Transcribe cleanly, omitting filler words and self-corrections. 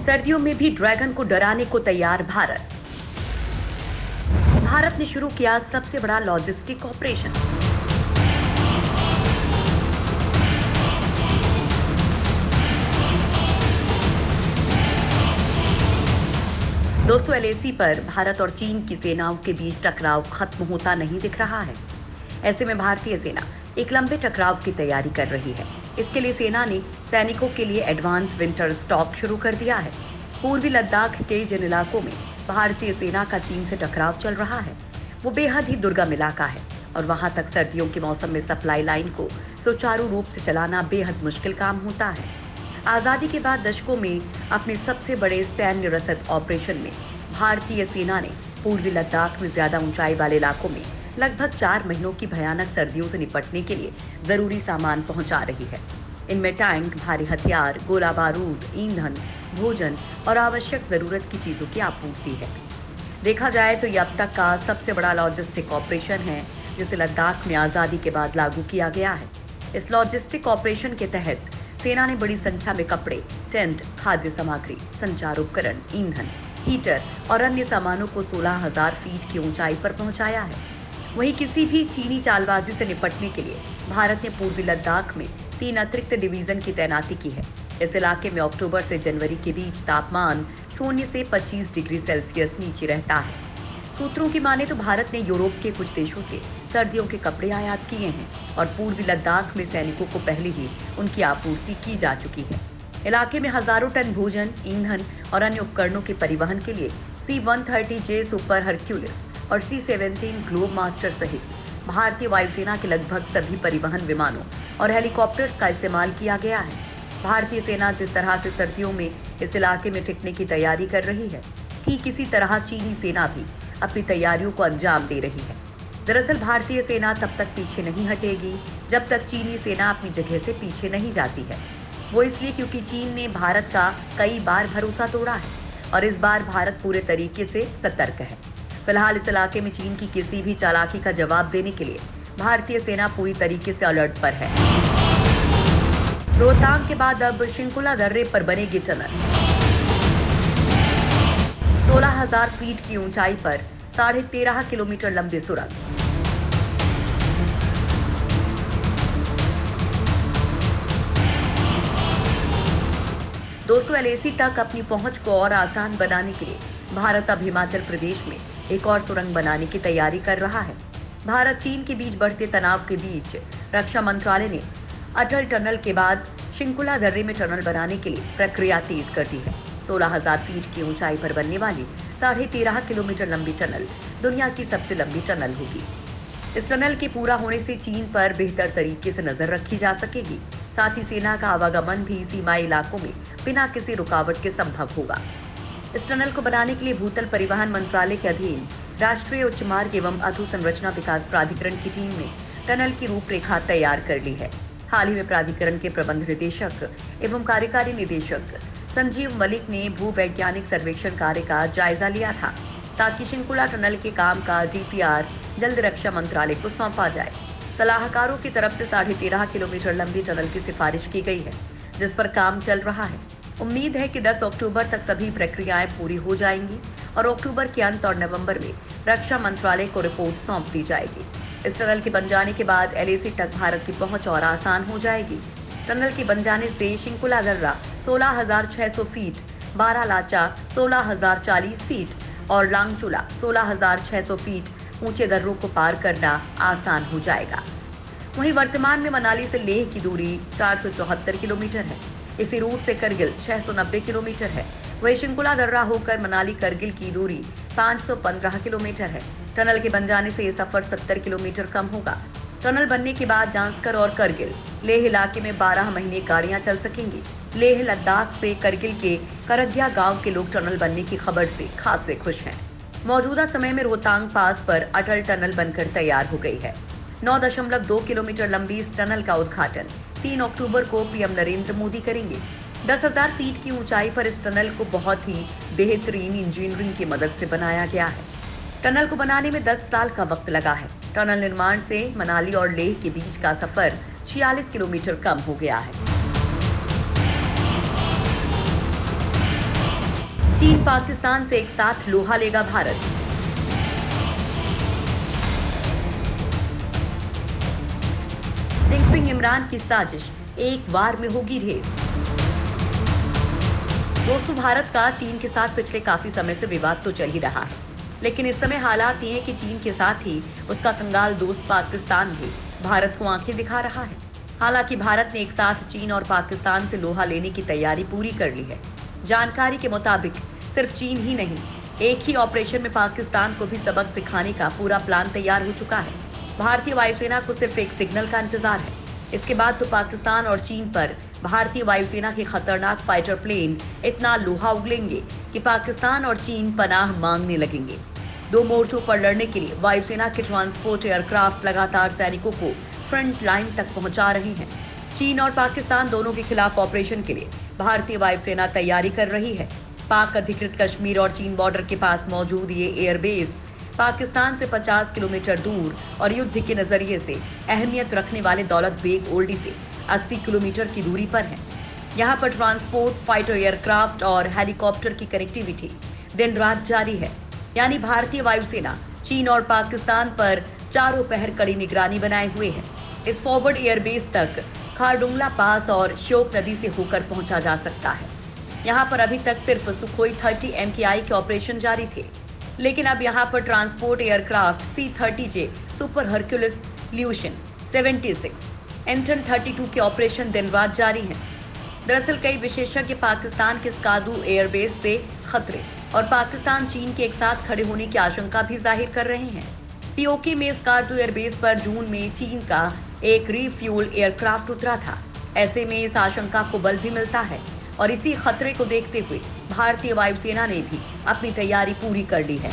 सर्दियों में भी ड्रैगन को डराने को तैयार भारत। भारत ने शुरू किया सबसे बड़ा लॉजिस्टिक ऑपरेशन। दोस्तों, एलएसी पर भारत और चीन की सेनाओं के बीच टकराव खत्म होता नहीं दिख रहा है। ऐसे में भारतीय सेना एक लंबे टकराव की तैयारी कर रही है। इसके लिए सेना ने सैनिकों के लिए एडवांस विंटर स्टॉक शुरू कर दिया है। पूर्वी लद्दाख के जिन इलाकों में भारतीय सेना का चीन से टकराव चल रहा है, वो बेहद ही दुर्गम इलाका है और वहां तक सर्दियों के मौसम में सप्लाई लाइन को सुचारू रूप से चलाना बेहद मुश्किल काम होता है। आजादी के बाद दशकों में अपने सबसे बड़े सैन्य रसद ऑपरेशन में भारतीय सेना ने पूर्वी लद्दाख में ज्यादा ऊंचाई वाले इलाकों में लगभग 4 महीनों की भयानक सर्दियों से निपटने के लिए जरूरी सामान पहुंचा रही है। इनमें टैंक, भारी हथियार, गोला बारूद, ईंधन, भोजन और आवश्यक जरूरत की चीजों की आपूर्ति है। देखा जाए तो यह अब तक का सबसे बड़ा लॉजिस्टिक ऑपरेशन है जिसे लद्दाख में आजादी के बाद लागू किया गया है। इस लॉजिस्टिक ऑपरेशन के तहत सेना ने बड़ी संख्या में कपड़े, टेंट, खाद्य सामग्री, संचार उपकरण, ईंधन, हीटर और अन्य सामानों को 16,000 फीट की ऊंचाई पर पहुंचाया है। वहीं किसी भी चीनी चालबाजी से निपटने के लिए भारत ने पूर्वी लद्दाख में 3 अतिरिक्त डिवीजन की तैनाती की है। इस इलाके में अक्टूबर से जनवरी के बीच तापमान 0 से 25 डिग्री सेल्सियस नीचे रहता है। सूत्रों की माने तो भारत ने यूरोप के कुछ देशों से सर्दियों के कपड़े आयात किए हैं और पूर्वी लद्दाख में सैनिकों को पहले ही उनकी आपूर्ति की जा चुकी है। इलाके में हजारों टन भोजन, ईंधन और अन्य उपकरणों के परिवहन के लिए C-130J सुपर हरक्यूलिस और C-17 ग्लोब मास्टर सहित भारतीय वायुसेना के लगभग सभी परिवहन विमानों और हेलीकॉप्टर्स का इस्तेमाल किया गया है। भारतीय सेना जिस तरह से सर्दियों में इस इलाके में टिकने की तैयारी कर रही है, ठीक इसी तरह चीनी सेना भी अपनी तैयारियों को अंजाम दे रही है। दरअसल भारतीय सेना तब तक पीछे नहीं हटेगी जब तक चीनी सेना अपनी जगह से पीछे नहीं जाती है। वो इसलिए क्योंकि चीन ने भारत का कई बार भरोसा तोड़ा है और इस बार भारत पूरे तरीके से सतर्क है। फिलहाल इस इलाके में चीन की किसी भी चालाकी का जवाब देने के लिए भारतीय सेना पूरी तरीके से अलर्ट पर है। रोहतांग के बाद अब शिंकुला दर्रे पर बनेगी टनल। 16,000 फीट की ऊंचाई पर 13.5 किलोमीटर लंबी सुरंग। दोस्तों, एलएसी तक अपनी पहुंच को और आसान बनाने के लिए भारत अब हिमाचल प्रदेश में एक और सुरंग बनाने की तैयारी कर रहा है। भारत चीन के बीच बढ़ते तनाव के बीच रक्षा मंत्रालय ने अटल टनल के बाद शिंकुला दर्रे में टनल बनाने के लिए प्रक्रिया तेज कर दी है। 16,000 फीट की ऊंचाई पर बनने वाली 13.5 किलोमीटर लंबी टनल दुनिया की सबसे लंबी टनल होगी। इस टनल के पूरा होने से चीन पर बेहतर तरीके से नजर रखी जा सकेगी। साथ ही सेना का आवागमन भी सीमाई इलाकों में बिना किसी रुकावट के संभव होगा। इस टनल को बनाने के लिए भूतल परिवहन मंत्रालय के अधीन राष्ट्रीय उच्च मार्ग एवं अधोसंरचना विकास प्राधिकरण की टीम ने टनल की रूपरेखा तैयार कर ली है। हाल ही में प्राधिकरण के प्रबंध निदेशक एवं कार्यकारी निदेशक संजीव मलिक ने भूवैज्ञानिक सर्वेक्षण कार्य का जायजा लिया था ताकि शिंकुला टनल के काम का DPR जल्द रक्षा मंत्रालय को सौंपा जाए। सलाहकारों की तरफ से 13.5 किलोमीटर लंबी टनल की सिफारिश की गई है, जिस पर काम चल रहा है। उम्मीद है कि 10 अक्टूबर तक सभी प्रक्रियाएं पूरी हो जाएंगी और अक्टूबर के अंत और नवंबर में रक्षा मंत्रालय को रिपोर्ट सौंप दी जाएगी। इस टनल के बन जाने के बाद एलएसी तक भारत की पहुंच और आसान हो जाएगी। टनल के बन जाने से शिंकुला दर्रा 16,600 फीट, बारालाचा 16,040 फीट और लांगचुला 16,600 फीट ऊंचे दर्रों को पार करना आसान हो जाएगा। वहीं वर्तमान में मनाली से लेह की दूरी 474 किलोमीटर है। इसी रूट से करगिल 690 किलोमीटर है। वहीं शिंकुला दर्रा होकर मनाली करगिल की दूरी 515 किलोमीटर है। टनल के बन जाने से ये सफर 70 किलोमीटर कम होगा। टनल बनने के बाद जांस्कर और करगिल लेह इलाके में 12 महीने गाड़ियां चल सकेंगी। लेह लद्दाख से करगिल के करग्या गांव के लोग टनल बनने की खबर से खासे खुश हैं। मौजूदा समय में रोहतांग पास पर अटल टनल बनकर तैयार हो गई है। 9.2 किलोमीटर लंबी इस टनल का उद्घाटन 3 अक्टूबर को पीएम नरेंद्र मोदी करेंगे। 10,000 फीट की ऊंचाई पर इस टनल को बहुत ही बेहतरीन इंजीनियरिंग की मदद से बनाया गया है। टनल को बनाने में 10 साल का वक्त लगा है। टनल निर्माण से मनाली और लेह के बीच का सफर 46 किलोमीटर कम हो गया है। चीन पाकिस्तान से एक साथ लोहा लेगा भारत। जिनपिंग इमरान की साजिश, एक बार में होगी ढेर। दोस्तों, भारत का चीन के साथ पिछले काफी समय से विवाद तो चल ही रहा है, लेकिन इस समय हालात ये हैं कि चीन के साथ ही उसका कंगाल दोस्त पाकिस्तान भी भारत को आंखें दिखा रहा है। हालांकि भारत ने एक साथ चीन और पाकिस्तान से लोहा लेने की तैयारी पूरी कर ली है। जानकारी के मुताबिक सिर्फ चीन ही नहीं, एक ही ऑपरेशन में पाकिस्तान को भी सबक सिखाने का पूरा प्लान तैयार हो चुका है। भारतीय वायुसेना को सिर्फ एक सिग्नल का इंतजार है। इसके बाद तो पाकिस्तान और चीन पर भारतीय वायुसेना के खतरनाक फाइटर प्लेन इतना लोहा उगलेंगे कि पाकिस्तान और चीन पनाह मांगने लगेंगे। दो मोर्चों पर लड़ने के लिए वायुसेना के ट्रांसपोर्ट एयरक्राफ्ट लगातार सैनिकों को फ्रंट लाइन तक पहुंचा रहे हैं। चीन और पाकिस्तान दोनों के खिलाफ ऑपरेशन के लिए भारतीय वायुसेना तैयारी कर रही है। पाक अधिकृत कश्मीर और चीन बॉर्डर के पास मौजूद ये एयरबेस पाकिस्तान से 50 किलोमीटर दूर और युद्ध के नजरिए से अहमियत रखने वाले दौलत बेग ओल्डी से 80 किलोमीटर की दूरी पर है। यहाँ पर ट्रांसपोर्ट, फाइटर एयरक्राफ्ट और हेलीकॉप्टर की कनेक्टिविटी दिन रात जारी है। यानी भारतीय वायुसेना चीन और पाकिस्तान पर चारों पहर कड़ी निगरानी बनाए हुए है। इस फॉरवर्ड एयरबेस तक खारडुंगला पास और श्योक नदी से होकर पहुंचा जा सकता है। यहाँ पर अभी तक सिर्फ सुखोई 30 MKI के ऑपरेशन जारी थे, लेकिन अब यहाँ पर transport aircraft C-30J super Hercules Ilyushin 76 Anton 32 के ऑपरेशन दिन रात जारी हैं। दरअसल कई विशेषज्ञ पाकिस्तान के स्कार्दू एयरबेस से खतरे और पाकिस्तान चीन के एक साथ खड़े होने की आशंका भी जाहिर कर रहे हैं। पीओके में स्कार्दू एयरबेस पर जून में चीन का एक रीफ्यूल एयरक्राफ्ट उतरा था। ऐसे में इस आशंका को बल भी मिलता है और इसी खतरे को देखते हुए भारतीय वायुसेना ने भी अपनी तैयारी पूरी कर ली है।